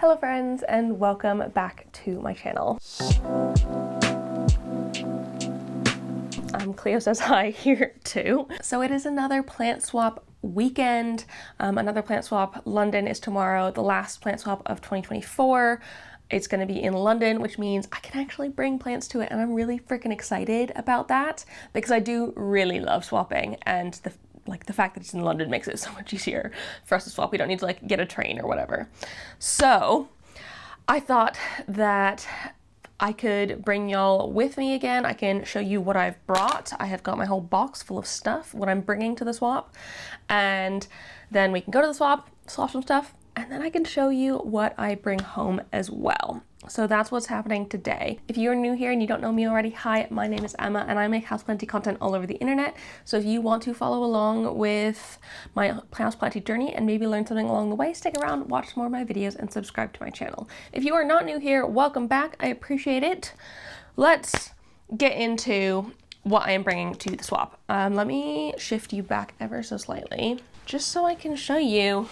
Hello friends and welcome back to my channel. Cleo says hi here too. So it is another plant swap weekend, another plant swap. London is tomorrow, the last plant swap of 2024. It's going to be in London, which means I can actually bring plants to it, and I'm really freaking excited about that because I do really love swapping, and the fact that it's in London makes it so much easier for us to swap. We don't need to get a train or whatever. So I thought that I could bring y'all with me again. I can show you what I've brought. I have got my whole box full of stuff, what I'm bringing to the swap, and then we can go to the swap some stuff, and then I can show you what I bring home as well. So that's what's happening today. If you're new here and you don't know me already, hi, my name is Emma and I make houseplanty content all over the internet. So if you want to follow along with my houseplanty journey and maybe learn something along the way, stick around, watch more of my videos and subscribe to my channel. If you are not new here, welcome back. I appreciate it. Let's get into what I am bringing to the swap. Let me shift you back ever so slightly, just so I can show you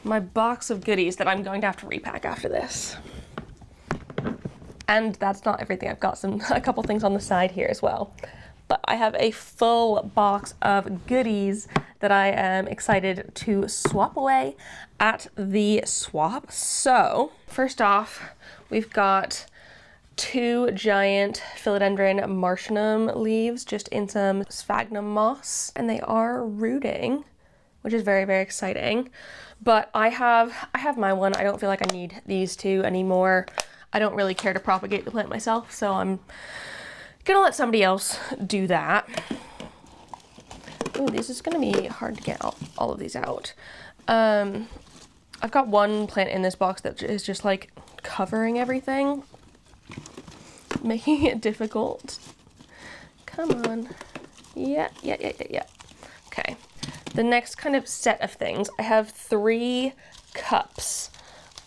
my box of goodies that I'm going to have to repack after this. And that's not everything. I've got a couple things on the side here as well. But I have a full box of goodies that I am excited to swap away at the swap. So first off, we've got two giant philodendron martianum leaves just in some sphagnum moss, and they are rooting, which is very, very exciting. But I have my one. I don't feel like I need these two anymore. I don't really care to propagate the plant myself, so I'm gonna let somebody else do that. Ooh, this is gonna be hard to get all of these out. I've got one plant in this box that is just like covering everything, making it difficult. Come on. Yeah. Okay. The next kind of set of things, I have 3 cups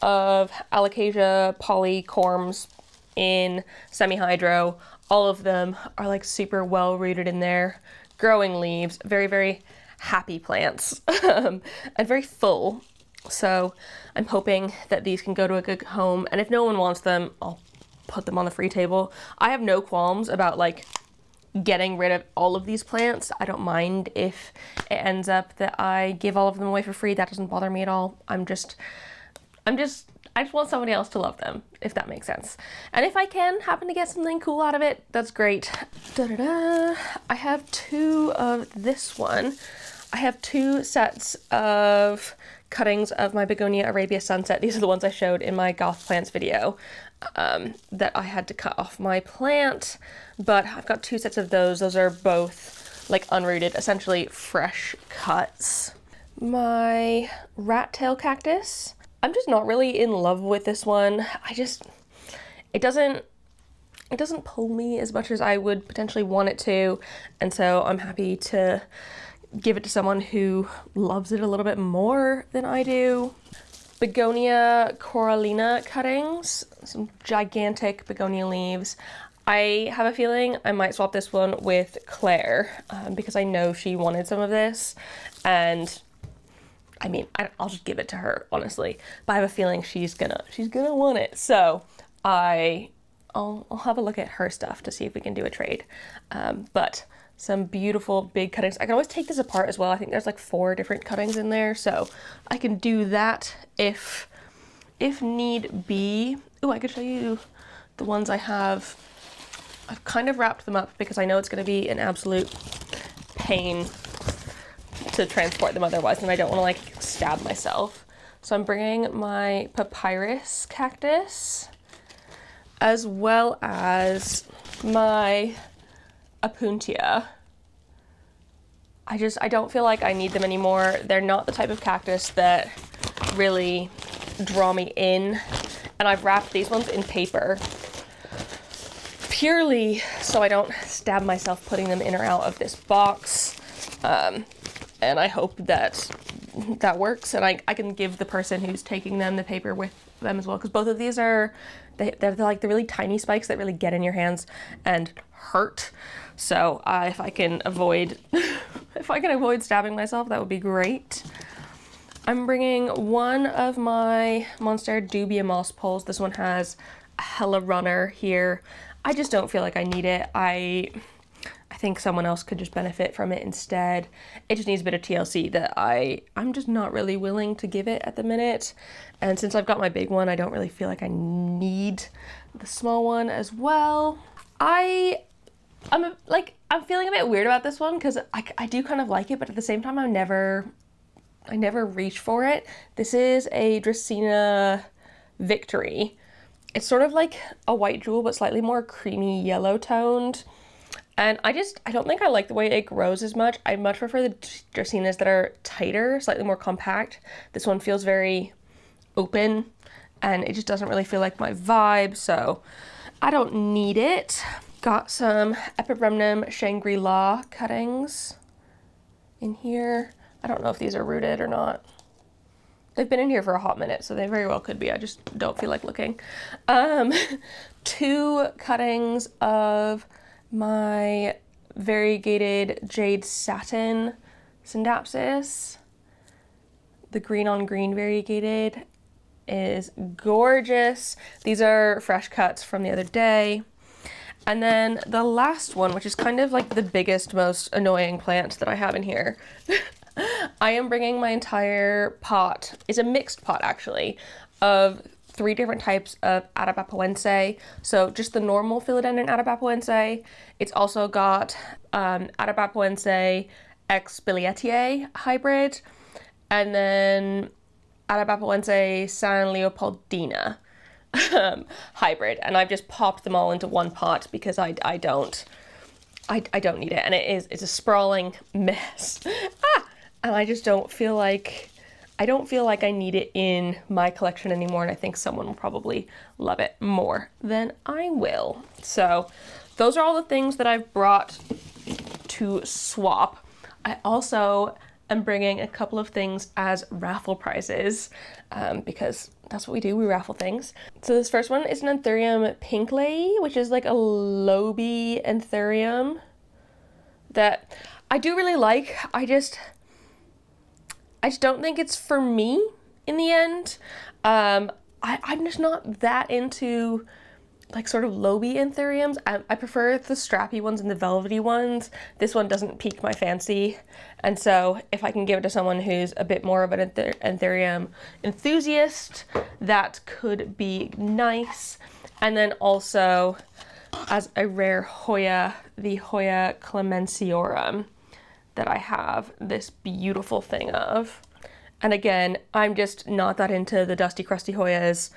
of Alocasia polycorms in semi-hydro. All of them are like super well rooted in there, growing leaves, very, very happy plants, and very full. So I'm hoping that these can go to a good home, and if no one wants them, I'll put them on the free table. I have no qualms about getting rid of all of these plants. I don't mind if it ends up that I give all of them away for free. That doesn't bother me at all. I just want somebody else to love them, if that makes sense. And if I can happen to get something cool out of it, that's great. I have 2 of this one. I have 2 sets of cuttings of my Begonia Arabia Sunset. These are the ones I showed in my Goth Plants video that I had to cut off my plant. But I've got 2 sets of those. Those are both unrooted, essentially fresh cuts. My rat tail cactus, I'm just not really in love with this one. It doesn't pull me as much as I would potentially want it to, and so I'm happy to give it to someone who loves it a little bit more than I do. Begonia corallina cuttings, some gigantic begonia leaves. I have a feeling I might swap this one with Claire because I know she wanted some of this, and I mean, I'll just give it to her, honestly. But I have a feeling she's gonna want it. So I'll have a look at her stuff to see if we can do a trade. But some beautiful big cuttings. I can always take this apart as well. I think there's 4 different cuttings in there, so I can do that if need be. Ooh, I could show you the ones I have. I've kind of wrapped them up because I know it's gonna be an absolute pain to transport them otherwise, and I don't want to stab myself. So I'm bringing my papyrus cactus as well as my Opuntia. I don't feel like I need them anymore. They're not the type of cactus that really draw me in, and I've wrapped these ones in paper purely so I don't stab myself putting them in or out of this box. And I hope that works, and I can give the person who's taking them the paper with them as well, because both of these they're the really tiny spikes that really get in your hands and hurt. So if I can avoid stabbing myself, that would be great. I'm bringing one of my Monstera Dubia moss poles. This one has a hella runner here. I just don't feel like I need it. I think someone else could just benefit from it instead. It just needs a bit of TLC that I'm just not really willing to give it at the minute. And since I've got my big one, I don't really feel like I need the small one as well. I'm feeling a bit weird about this one because I do kind of like it, but at the same time I never reach for it. This is a Dracaena Victory. It's sort of like a white jewel, but slightly more creamy yellow toned. And I don't think I like the way it grows as much. I much prefer the Dracaenas that are tighter, slightly more compact. This one feels very open and it just doesn't really feel like my vibe, so I don't need it. Got some Epibremnum Shangri-La cuttings in here. I don't know if these are rooted or not. They've been in here for a hot minute, so they very well could be. I just don't feel like looking. 2 cuttings of my variegated Jade Satin Scindapsus. The green on green variegated is gorgeous. These are fresh cuts from the other day. And then the last one, which is kind of like the biggest, most annoying plant that I have in here. I am bringing my entire pot, it's a mixed pot actually, of 3 different types of Atabapoense. So just the normal Philodendron Atabapoense. It's also got Atabapoense X Billietiae hybrid, and then Atabapoense San Leopoldina hybrid. And I've just popped them all into one pot because I don't need it, and it's a sprawling mess. And I just don't feel like I need it in my collection anymore, and I think someone will probably love it more than I will. So those are all the things that I've brought to swap. I also am bringing a couple of things as raffle prizes because that's what we do, we raffle things. So this first one is an Anthurium Pinkley, which is like a Lobe Anthurium that I do really like. I just don't think it's for me in the end. I'm just not that into like sort of Lobe Anthuriums. I prefer the strappy ones and the velvety ones. This one doesn't pique my fancy. And so if I can give it to someone who's a bit more of an Anthurium enthusiast, that could be nice. And then also as a rare Hoya, the Hoya Clemenciorum that I have this beautiful thing of. And again, I'm just not that into the dusty crusty Hoyas,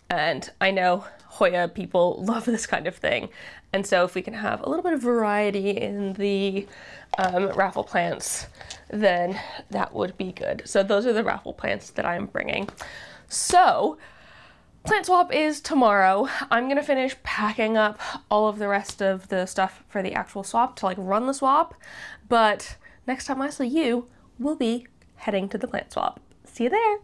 and I know Hoya people love this kind of thing. And so if we can have a little bit of variety in the raffle plants, then that would be good. So those are the raffle plants that I'm bringing. So plant swap is tomorrow. I'm gonna finish packing up all of the rest of the stuff for the actual swap to like run the swap, but next time I see you, we'll be heading to the plant swap. See you there.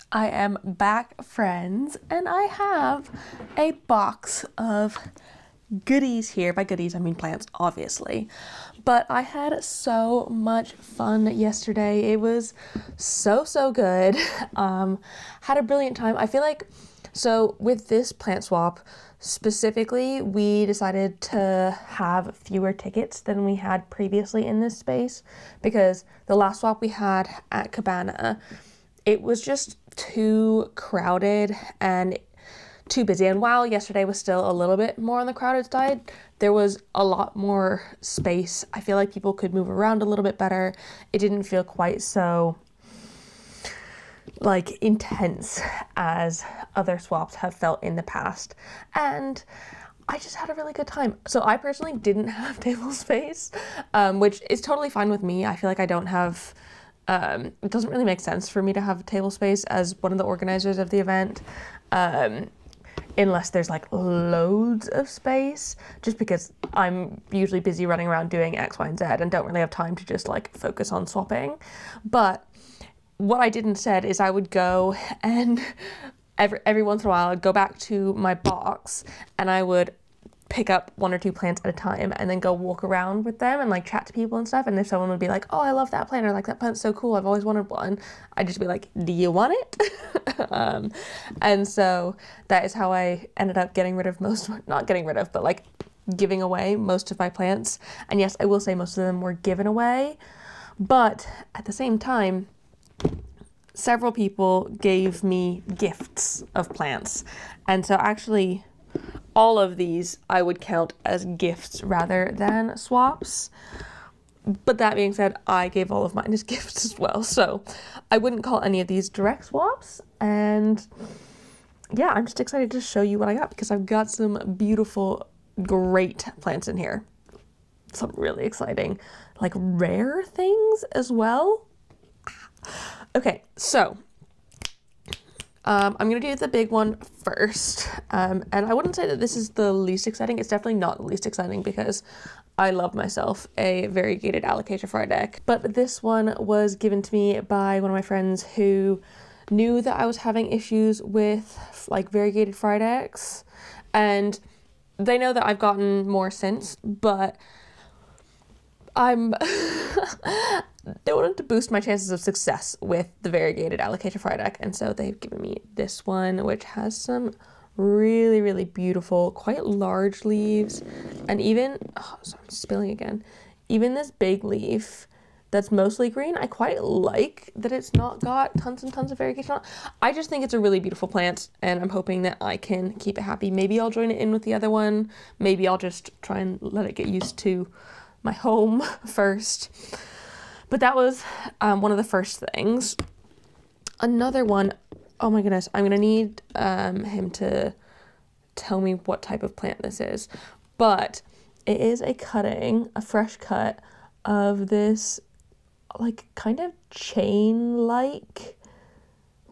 I am back, friends, and I have a box of goodies here. By goodies, I mean plants, obviously. But I had so much fun yesterday. It was so good. Had a brilliant time. I feel like, so with this plant swap, specifically, we decided to have fewer tickets than we had previously in this space because the last swap we had at Cabana, it was just too crowded and too busy. And while yesterday was still a little bit more on the crowded side, there was a lot more space. I feel like people could move around a little bit better. It didn't feel quite so like intense as other swaps have felt in the past. And I just had a really good time. So I personally didn't have table space, which is totally fine with me. I feel like I don't have, it doesn't really make sense for me to have table space as one of the organizers of the event, unless there's like loads of space, just because I'm usually busy running around doing X, Y, and Z and don't really have time to just like focus on swapping. But what I did instead is I would go and every once in a while I'd go back to my box and I would pick up 1 or 2 plants at a time and then go walk around with them and like chat to people and stuff. And if someone would be like, oh, I love that plant, or like, that plant's so cool, I've always wanted one, I'd just be like, do you want it? And so that is how I ended up getting rid of not getting rid of, but like giving away most of my plants. And yes, I will say most of them were given away, but at the same time, several people gave me gifts of plants. And so actually all of these I would count as gifts rather than swaps. But that being said, I gave all of mine as gifts as well. So I wouldn't call any of these direct swaps. And yeah, I'm just excited to show you what I got, because I've got some beautiful, great plants in here. Some really exciting, like rare things as well. Okay, so I'm going to do the big one first, and I wouldn't say that this is the least exciting. It's definitely not the least exciting, because I love myself a variegated Alocasia Frydek. But this one was given to me by one of my friends who knew that I was having issues with like variegated Frydeks, and they know that I've gotten more since, but they wanted to boost my chances of success with the variegated Alocasia Frydek, and so they've given me this one, which has some really, really beautiful, quite large leaves, and even, oh, sorry, I'm spilling again, even this big leaf that's mostly green, I quite like that it's not got tons and tons of variegation on it. I just think it's a really beautiful plant, and I'm hoping that I can keep it happy. Maybe I'll join it in with the other one. Maybe I'll just try and let it get used to my home first. But that was one of the first things. Another one, oh my goodness, I'm gonna need him to tell me what type of plant this is. But it is a fresh cut of this like kind of chain-like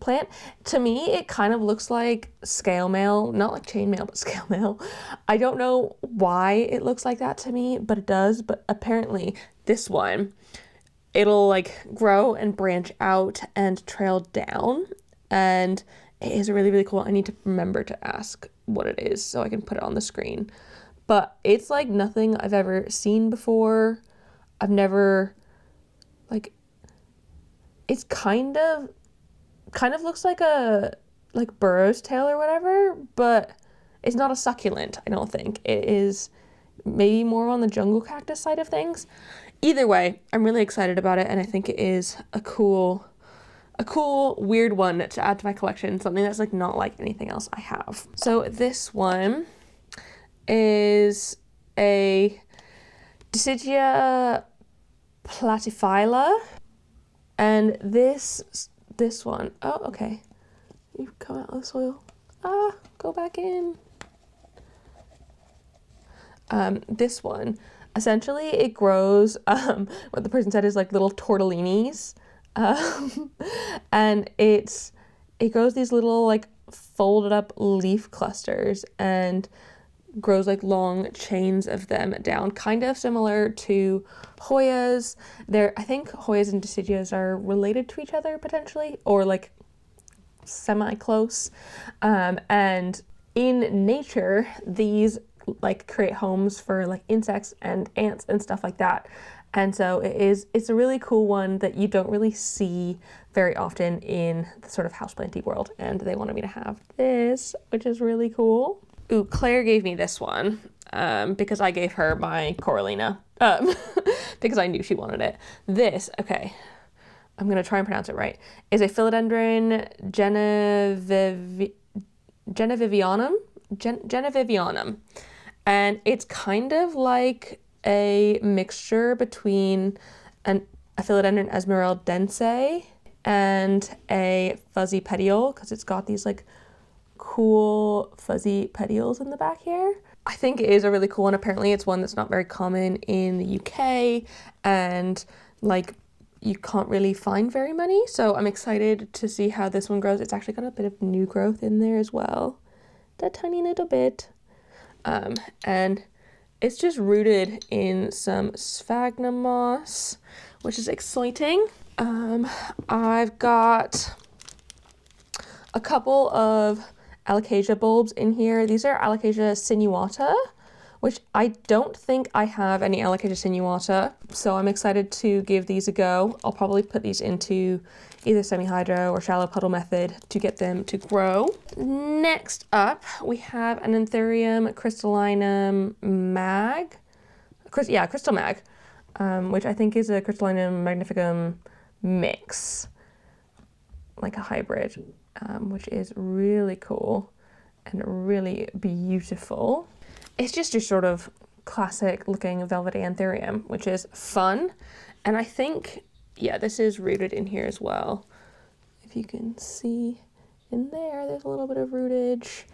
plant. To me, it kind of looks like scale mail, not like chain mail, but scale mail. I don't know why it looks like that to me, but it does. But apparently this one, it'll like grow and branch out and trail down, and it is really, really cool. I need to remember to ask what it is so I can put it on the screen. But it's like nothing I've ever seen before. I've never, like, it's kind of looks like a burro's tail or whatever, but it's not a succulent, I don't think. It is maybe more on the jungle cactus side of things. Either way, I'm really excited about it, and I think it is a cool, weird one to add to my collection, something that's like not like anything else I have. So this one is a Dissidia platyphylla, and this one, oh, okay, you've come out of the soil. Go back in. This one, essentially it grows, what the person said is like little tortellinis, and it grows these little like folded up leaf clusters and grows like long chains of them down, kind of similar to Hoyas. I think Hoyas and Dissidias are related to each other potentially, or like semi-close. And in nature, these like create homes for like insects and ants and stuff like that. And so it's a really cool one that you don't really see very often in the sort of houseplanty world. And they wanted me to have this, which is really cool. Ooh, Claire gave me this one because I gave her my Coralina because I knew she wanted it. This, okay, I'm going to try and pronounce it right, is a Philodendron Genevivianum. And it's kind of like a mixture between a Philodendron esmeraldense and a fuzzy petiole, because it's got these like cool fuzzy petioles in the back here. I think it is a really cool one. Apparently it's one that's not very common in the UK, and like you can't really find very many, so I'm excited to see how this one grows. It's actually got a bit of new growth in there as well, that tiny little bit, and it's just rooted in some sphagnum moss, which is exciting. I've got a couple of Alocasia bulbs in here. These are Alocasia sinuata, which I don't think I have any Alocasia sinuata, so I'm excited to give these a go. I'll probably put these into either semi-hydro or shallow puddle method to get them to grow. Next up, we have an Anthurium crystallinum mag. Crystal mag, which I think is a Crystallinum magnificum mix, like a hybrid, which is really cool and really beautiful. It's just your sort of classic looking velvety Anthurium, which is fun. And I think, yeah, this is rooted in here as well. If you can see in there, there's a little bit of rootage.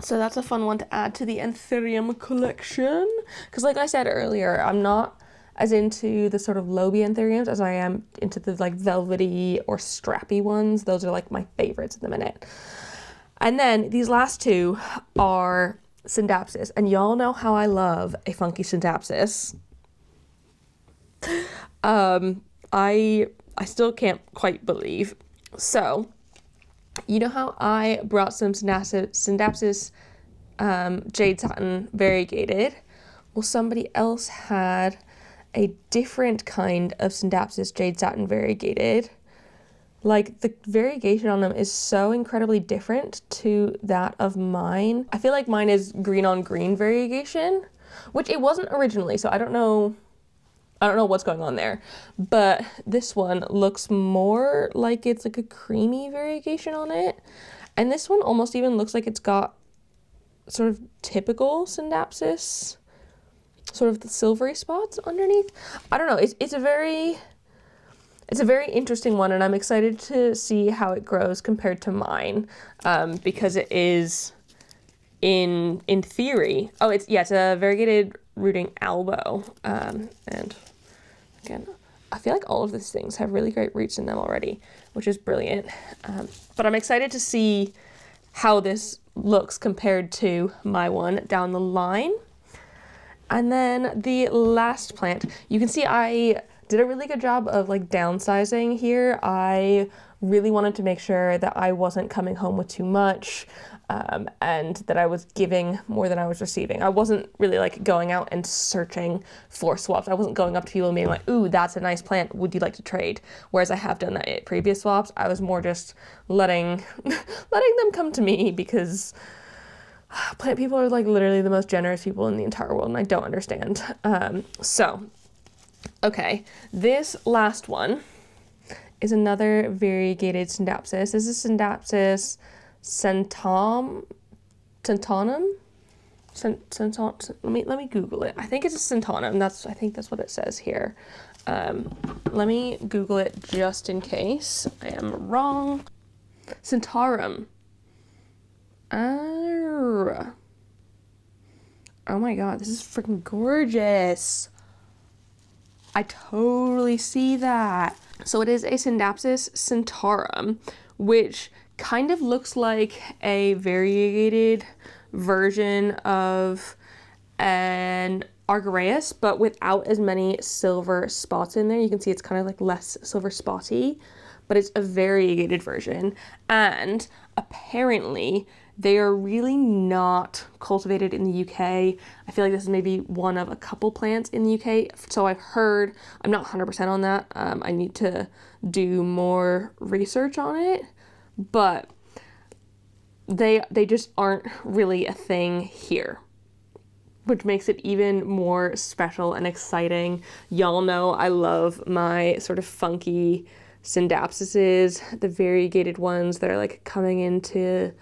So that's a fun one to add to the Anthurium collection. Because like I said earlier, I'm not as into the sort of lobe Anthuriums as I am into the like velvety or strappy ones. Those are like my favorites at the minute. And then these last two are Scindapsus, and y'all know how I love a funky Scindapsus. I still can't quite believe. So, you know how I brought some Scindapsus jade satin variegated? Well, somebody else had a different kind of Scindapsus jade satin variegated. Like, the variegation on them is so incredibly different to that of mine. I feel like mine is green on green variegation, which it wasn't originally, so I don't know what's going on there. But this one looks more like it's like a creamy variegation on it. And this one almost even looks like it's got sort of typical Scindapsus, sort of the silvery spots underneath. I don't know, it's a very interesting one, and I'm excited to see how it grows compared to mine, because it is in theory. Oh, it's a variegated rooting albo, and again, I feel like all of these things have really great roots in them already, which is brilliant. But I'm excited to see how this looks compared to my one down the line. And then the last plant, you can see I did a really good job of like downsizing here. I really wanted to make sure that I wasn't coming home with too much, and that I was giving more than I was receiving. I wasn't really like going out and searching for swaps. I wasn't going up to people and being like, ooh, that's a nice plant, would you like to trade? Whereas I have done that at previous swaps. I was more just letting them come to me, because plant people are like literally the most generous people in the entire world, and I don't understand. Okay, this last one is another variegated Scindapsus. This is Scindapsus centonum. Let me Google it. I think it's a centonum. I think that's what it says here. Let me Google it just in case I am wrong. Centaurum. Oh my god, this is freaking gorgeous. I totally see that. So it is a Scindapsus centaurum, which kind of looks like a variegated version of an Argyraeus, but without as many silver spots in there. You can see it's kind of like less silver spotty, but it's a variegated version. And apparently they are really not cultivated in the UK. I feel like this is maybe one of a couple plants in the UK. So I've heard, I'm not 100% on that. I need to do more research on it, but they just aren't really a thing here, which makes it even more special and exciting. Y'all know I love my sort of funky Scindapsuses, the variegated ones that are like coming into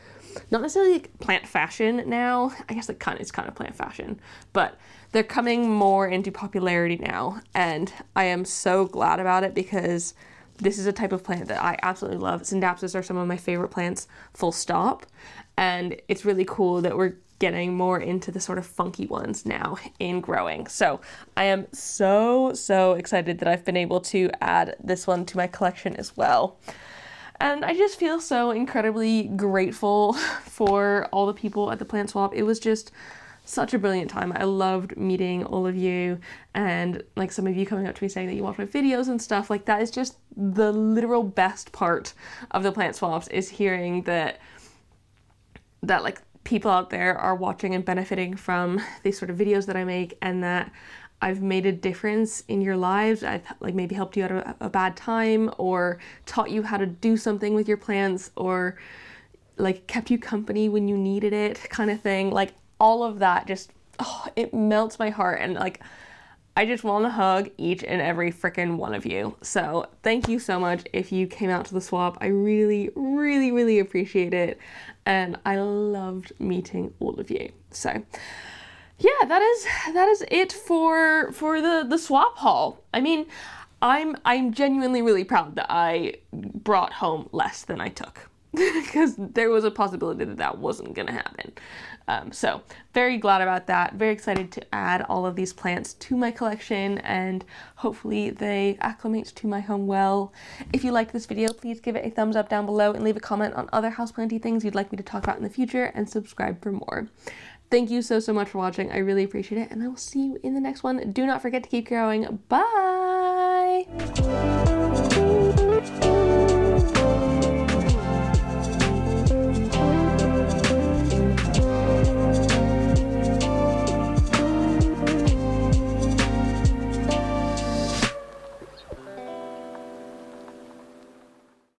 not necessarily like plant fashion now. I guess it's kind of plant fashion, but they're coming more into popularity now, and I am so glad about it because this is a type of plant that I absolutely love. Scindapsus are some of my favorite plants, full stop, and it's really cool that we're getting more into the sort of funky ones now in growing. So I am so excited that I've been able to add this one to my collection as well. And I just feel so incredibly grateful for all the people at the plant swap. It was just such a brilliant time. I loved meeting all of you, and like some of you coming up to me saying that you watch my videos and stuff. Like, that is just the literal best part of the plant swaps, is hearing that like people out there are watching and benefiting from these sort of videos that I make, and that I've made a difference in your lives. I've like maybe helped you out of a bad time, or taught you how to do something with your plants, or like kept you company when you needed it, kind of thing. Like, all of that just, it melts my heart, and like I just want to hug each and every freaking one of you. So thank you so much if you came out to the swap. I really appreciate it, and I loved meeting all of you. So yeah, that is it for the swap haul. I mean, I'm genuinely really proud that I brought home less than I took, because there was a possibility that that wasn't gonna happen. So very glad about that. Very excited to add all of these plants to my collection, and hopefully they acclimate to my home well. If you liked this video, please give it a thumbs up down below, and leave a comment on other houseplanty things you'd like me to talk about in the future, and subscribe for more. Thank you so much for watching. I really appreciate it, and I will see you in the next one. Do not forget to keep growing. Bye!